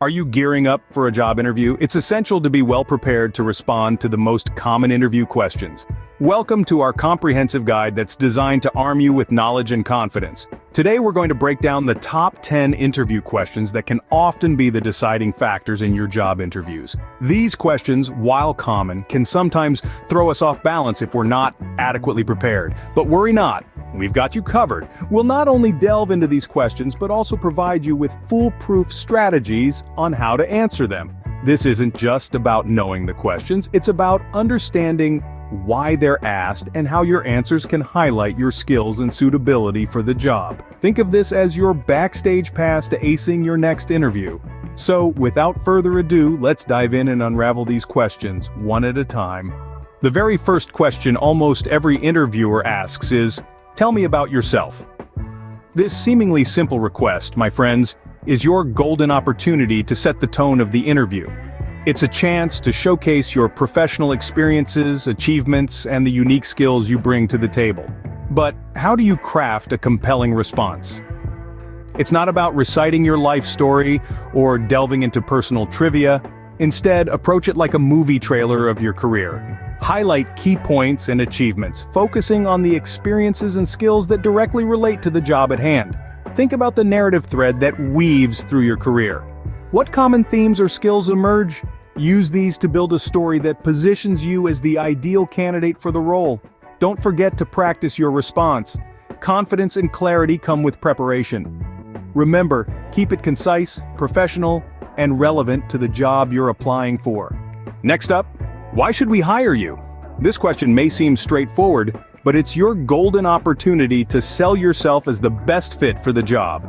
Are you gearing up for a job interview? It's essential to be well prepared to respond to the most common interview questions. Welcome to our comprehensive guide that's designed to arm you with knowledge and confidence. Today we're going to break down the top 10 interview questions that can often be the deciding factors in your job interviews. These questions, while common, can sometimes throw us off balance if we're not adequately prepared. But worry not, we've got you covered. We'll not only delve into these questions, but also provide you with foolproof strategies on how to answer them. This isn't just about knowing the questions, it's about understanding why they're asked and how your answers can highlight your skills and suitability for the job. Think of this as your backstage pass to acing your next interview. So, without further ado, let's dive in and unravel these questions one at a time. The very first question almost every interviewer asks is, "Tell me about yourself." This seemingly simple request, my friends, is your golden opportunity to set the tone of the interview. It's a chance to showcase your professional experiences, achievements, and the unique skills you bring to the table. But how do you craft a compelling response? It's not about reciting your life story or delving into personal trivia. Instead, approach it like a movie trailer of your career. Highlight key points and achievements, focusing on the experiences and skills that directly relate to the job at hand. Think about the narrative thread that weaves through your career. What common themes or skills emerge? Use these to build a story that positions you as the ideal candidate for the role. Don't forget to practice your response. Confidence and clarity come with preparation. Remember, keep it concise, professional, and relevant to the job you're applying for. Next up, why should we hire you? This question may seem straightforward, but it's your golden opportunity to sell yourself as the best fit for the job.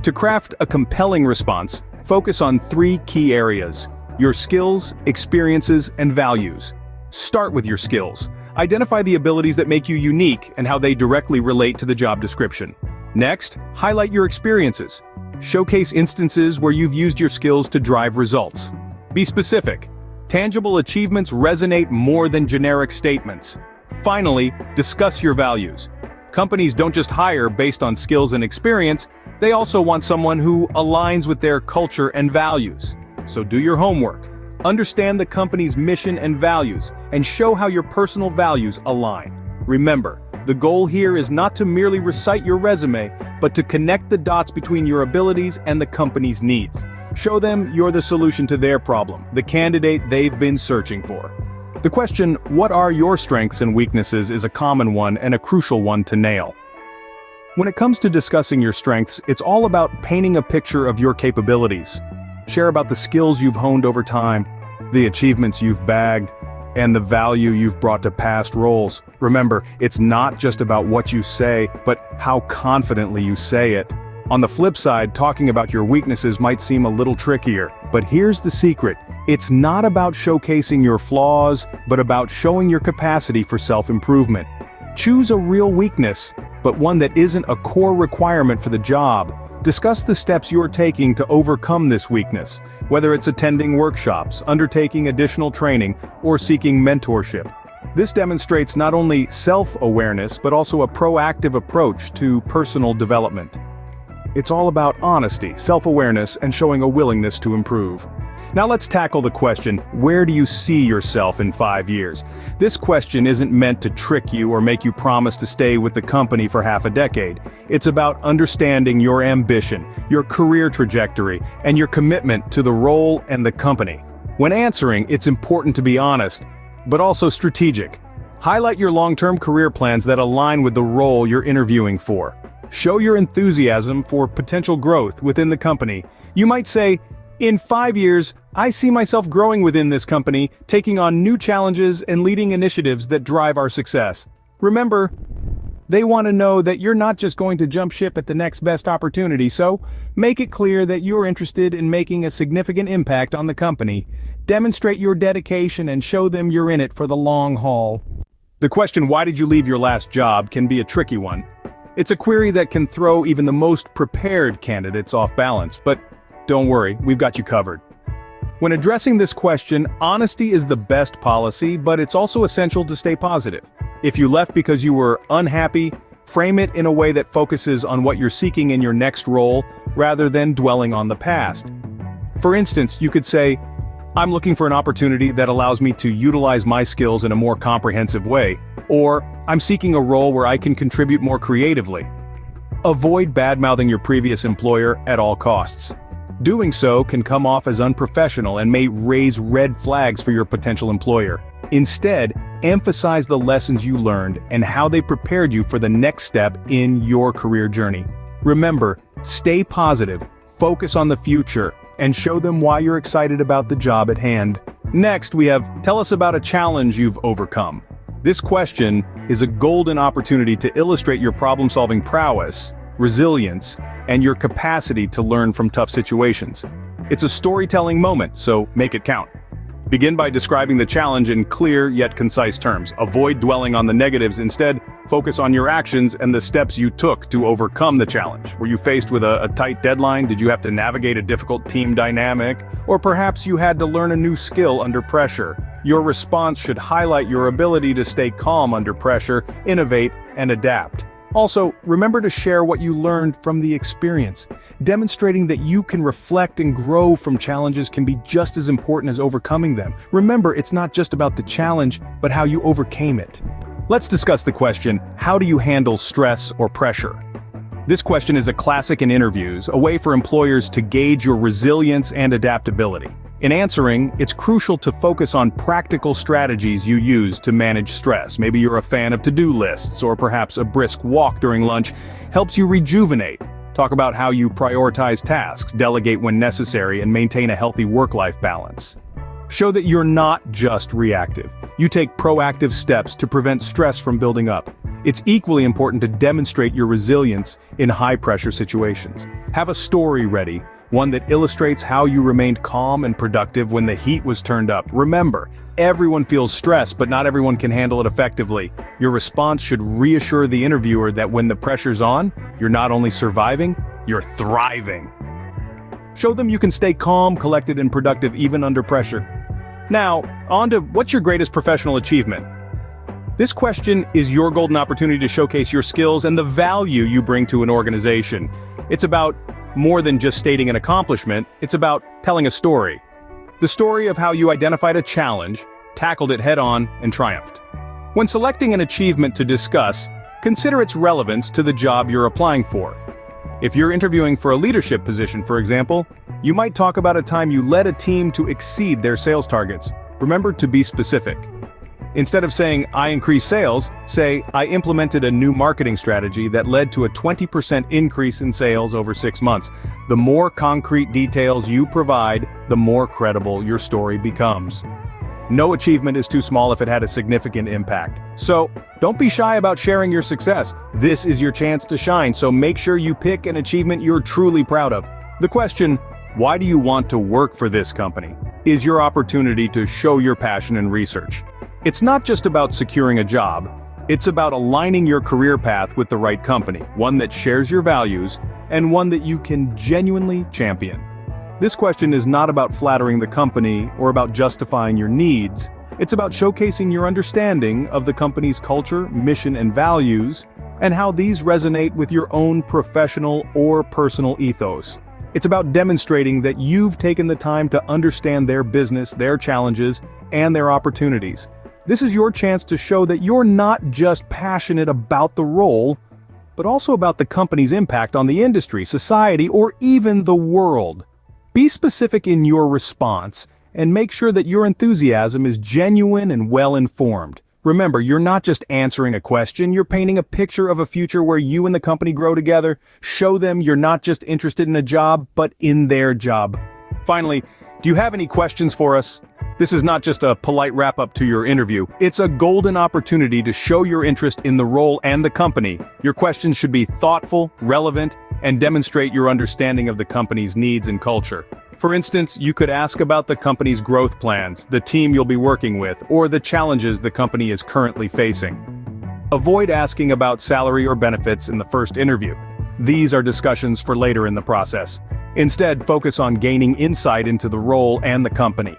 To craft a compelling response, focus on 3 key areas: your skills, experiences, and values. Start with your skills. Identify the abilities that make you unique and how they directly relate to the job description. Next, highlight your experiences. Showcase instances where you've used your skills to drive results. Be specific. Tangible achievements resonate more than generic statements. Finally, discuss your values. Companies don't just hire based on skills and experience, they also want someone who aligns with their culture and values. So do your homework. Understand the company's mission and values, and show how your personal values align. Remember, the goal here is not to merely recite your resume, but to connect the dots between your abilities and the company's needs. Show them you're the solution to their problem, the candidate they've been searching for. The question, "What are your strengths and weaknesses?" is a common one and a crucial one to nail. When it comes to discussing your strengths, it's all about painting a picture of your capabilities. Share about the skills you've honed over time, the achievements you've bagged, and the value you've brought to past roles. Remember, it's not just about what you say, but how confidently you say it. On the flip side, talking about your weaknesses might seem a little trickier, but here's the secret. It's not about showcasing your flaws, but about showing your capacity for self-improvement. Choose a real weakness, but one that isn't a core requirement for the job. Discuss the steps you're taking to overcome this weakness, whether it's attending workshops, undertaking additional training, or seeking mentorship. This demonstrates not only self-awareness, but also a proactive approach to personal development. It's all about honesty, self-awareness, and showing a willingness to improve. Now let's tackle the question, where do you see yourself in 5 years? This question isn't meant to trick you or make you promise to stay with the company for half a decade. It's about understanding your ambition, your career trajectory, and your commitment to the role and the company. When answering, it's important to be honest, but also strategic. Highlight your long-term career plans that align with the role you're interviewing for. Show your enthusiasm for potential growth within the company. You might say, "In 5 years, I see myself growing within this company, taking on new challenges and leading initiatives that drive our success." Remember, they want to know that you're not just going to jump ship at the next best opportunity, so make it clear that you're interested in making a significant impact on the company. Demonstrate your dedication and show them you're in it for the long haul. The question, "Why did you leave your last job?" can be a tricky one. It's a query that can throw even the most prepared candidates off balance, but don't worry, we've got you covered. When addressing this question, honesty is the best policy, but it's also essential to stay positive. If you left because you were unhappy, frame it in a way that focuses on what you're seeking in your next role, rather than dwelling on the past. For instance, you could say, "I'm looking for an opportunity that allows me to utilize my skills in a more comprehensive way," or "I'm seeking a role where I can contribute more creatively." Avoid bad-mouthing your previous employer at all costs. Doing so can come off as unprofessional and may raise red flags for your potential employer. Instead, emphasize the lessons you learned and how they prepared you for the next step in your career journey. Remember, stay positive, focus on the future, and show them why you're excited about the job at hand. Next, we have, tell us about a challenge you've overcome. This question is a golden opportunity to illustrate your problem-solving prowess, resilience, and your capacity to learn from tough situations. It's a storytelling moment, so make it count. Begin by describing the challenge in clear yet concise terms. Avoid dwelling on the negatives. Instead, focus on your actions and the steps you took to overcome the challenge. Were you faced with a tight deadline? Did you have to navigate a difficult team dynamic? Or perhaps you had to learn a new skill under pressure. Your response should highlight your ability to stay calm under pressure, innovate, and adapt. Also, remember to share what you learned from the experience. Demonstrating that you can reflect and grow from challenges can be just as important as overcoming them. Remember, it's not just about the challenge, but how you overcame it. Let's discuss the question, how do you handle stress or pressure? This question is a classic in interviews, a way for employers to gauge your resilience and adaptability. In answering, it's crucial to focus on practical strategies you use to manage stress. Maybe you're a fan of to-do lists, or perhaps a brisk walk during lunch helps you rejuvenate. Talk about how you prioritize tasks, delegate when necessary, and maintain a healthy work-life balance. Show that you're not just reactive. You take proactive steps to prevent stress from building up. It's equally important to demonstrate your resilience in high-pressure situations. Have a story ready, one that illustrates how you remained calm and productive when the heat was turned up. Remember, everyone feels stress, but not everyone can handle it effectively. Your response should reassure the interviewer that when the pressure's on, you're not only surviving, you're thriving. Show them you can stay calm, collected, and productive even under pressure. Now, on to what's your greatest professional achievement? This question is your golden opportunity to showcase your skills and the value you bring to an organization. It's about more than just stating an accomplishment, it's about telling a story. The story of how you identified a challenge, tackled it head-on, and triumphed. When selecting an achievement to discuss, consider its relevance to the job you're applying for. If you're interviewing for a leadership position, for example, you might talk about a time you led a team to exceed their sales targets. Remember to be specific. Instead of saying, "I increased sales," say, "I implemented a new marketing strategy that led to a 20% increase in sales over 6 months." The more concrete details you provide, the more credible your story becomes. No achievement is too small if it had a significant impact. So, don't be shy about sharing your success. This is your chance to shine, so make sure you pick an achievement you're truly proud of. The question, "Why do you want to work for this company?" is your opportunity to show your passion and research. It's not just about securing a job, it's about aligning your career path with the right company, one that shares your values, and one that you can genuinely champion. This question is not about flattering the company or about justifying your needs. It's about showcasing your understanding of the company's culture, mission, and values, and how these resonate with your own professional or personal ethos. It's about demonstrating that you've taken the time to understand their business, their challenges, and their opportunities. This is your chance to show that you're not just passionate about the role, but also about the company's impact on the industry, society, or even the world. Be specific in your response, and make sure that your enthusiasm is genuine and well-informed. Remember, you're not just answering a question, you're painting a picture of a future where you and the company grow together. Show them you're not just interested in a job, but in their job. Finally, do you have any questions for us? This is not just a polite wrap-up to your interview. It's a golden opportunity to show your interest in the role and the company. Your questions should be thoughtful, relevant, and demonstrate your understanding of the company's needs and culture. For instance, you could ask about the company's growth plans, the team you'll be working with, or the challenges the company is currently facing. Avoid asking about salary or benefits in the first interview. These are discussions for later in the process. Instead, focus on gaining insight into the role and the company.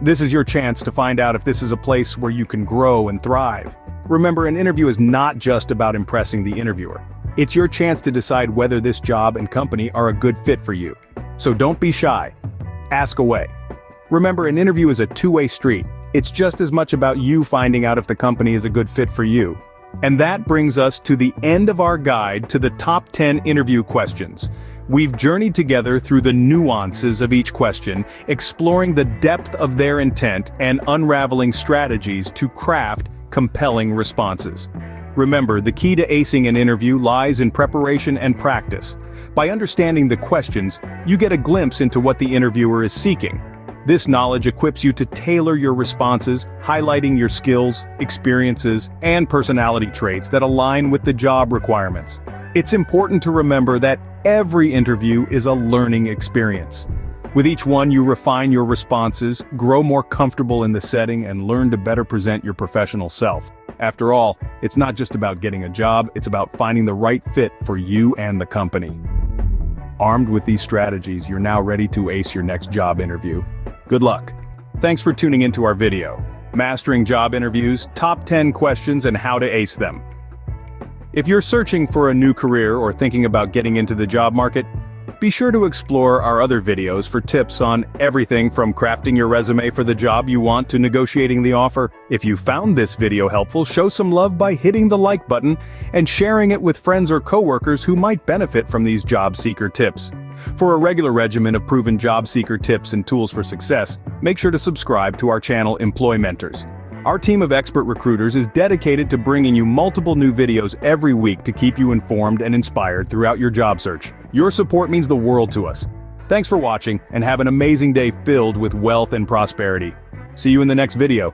This is your chance to find out if this is a place where you can grow and thrive. Remember, an interview is not just about impressing the interviewer. It's your chance to decide whether this job and company are a good fit for you. So don't be shy. Ask away. Remember, an interview is a two-way street. It's just as much about you finding out if the company is a good fit for you. And that brings us to the end of our guide to the top 10 interview questions. We've journeyed together through the nuances of each question, exploring the depth of their intent and unraveling strategies to craft compelling responses. Remember, the key to acing an interview lies in preparation and practice. By understanding the questions, you get a glimpse into what the interviewer is seeking. This knowledge equips you to tailor your responses, highlighting your skills, experiences, and personality traits that align with the job requirements. It's important to remember that every interview is a learning experience. With each one, you refine your responses, grow more comfortable in the setting, and learn to better present your professional self. After all, it's not just about getting a job, it's about finding the right fit for you and the company. Armed with these strategies, you're now ready to ace your next job interview. Good luck. Thanks for tuning into our video, Mastering Job Interviews, Top 10 Questions and How to Ace Them. If you're searching for a new career or thinking about getting into the job market, be sure to explore our other videos for tips on everything from crafting your resume for the job you want to negotiating the offer. If you found this video helpful, show some love by hitting the like button and sharing it with friends or coworkers who might benefit from these job seeker tips. For a regular regimen of proven job seeker tips and tools for success, make sure to subscribe to our channel EmployMentors. Our team of expert recruiters is dedicated to bringing you multiple new videos every week to keep you informed and inspired throughout your job search. Your support means the world to us. Thanks for watching, and have an amazing day filled with wealth and prosperity. See you in the next video.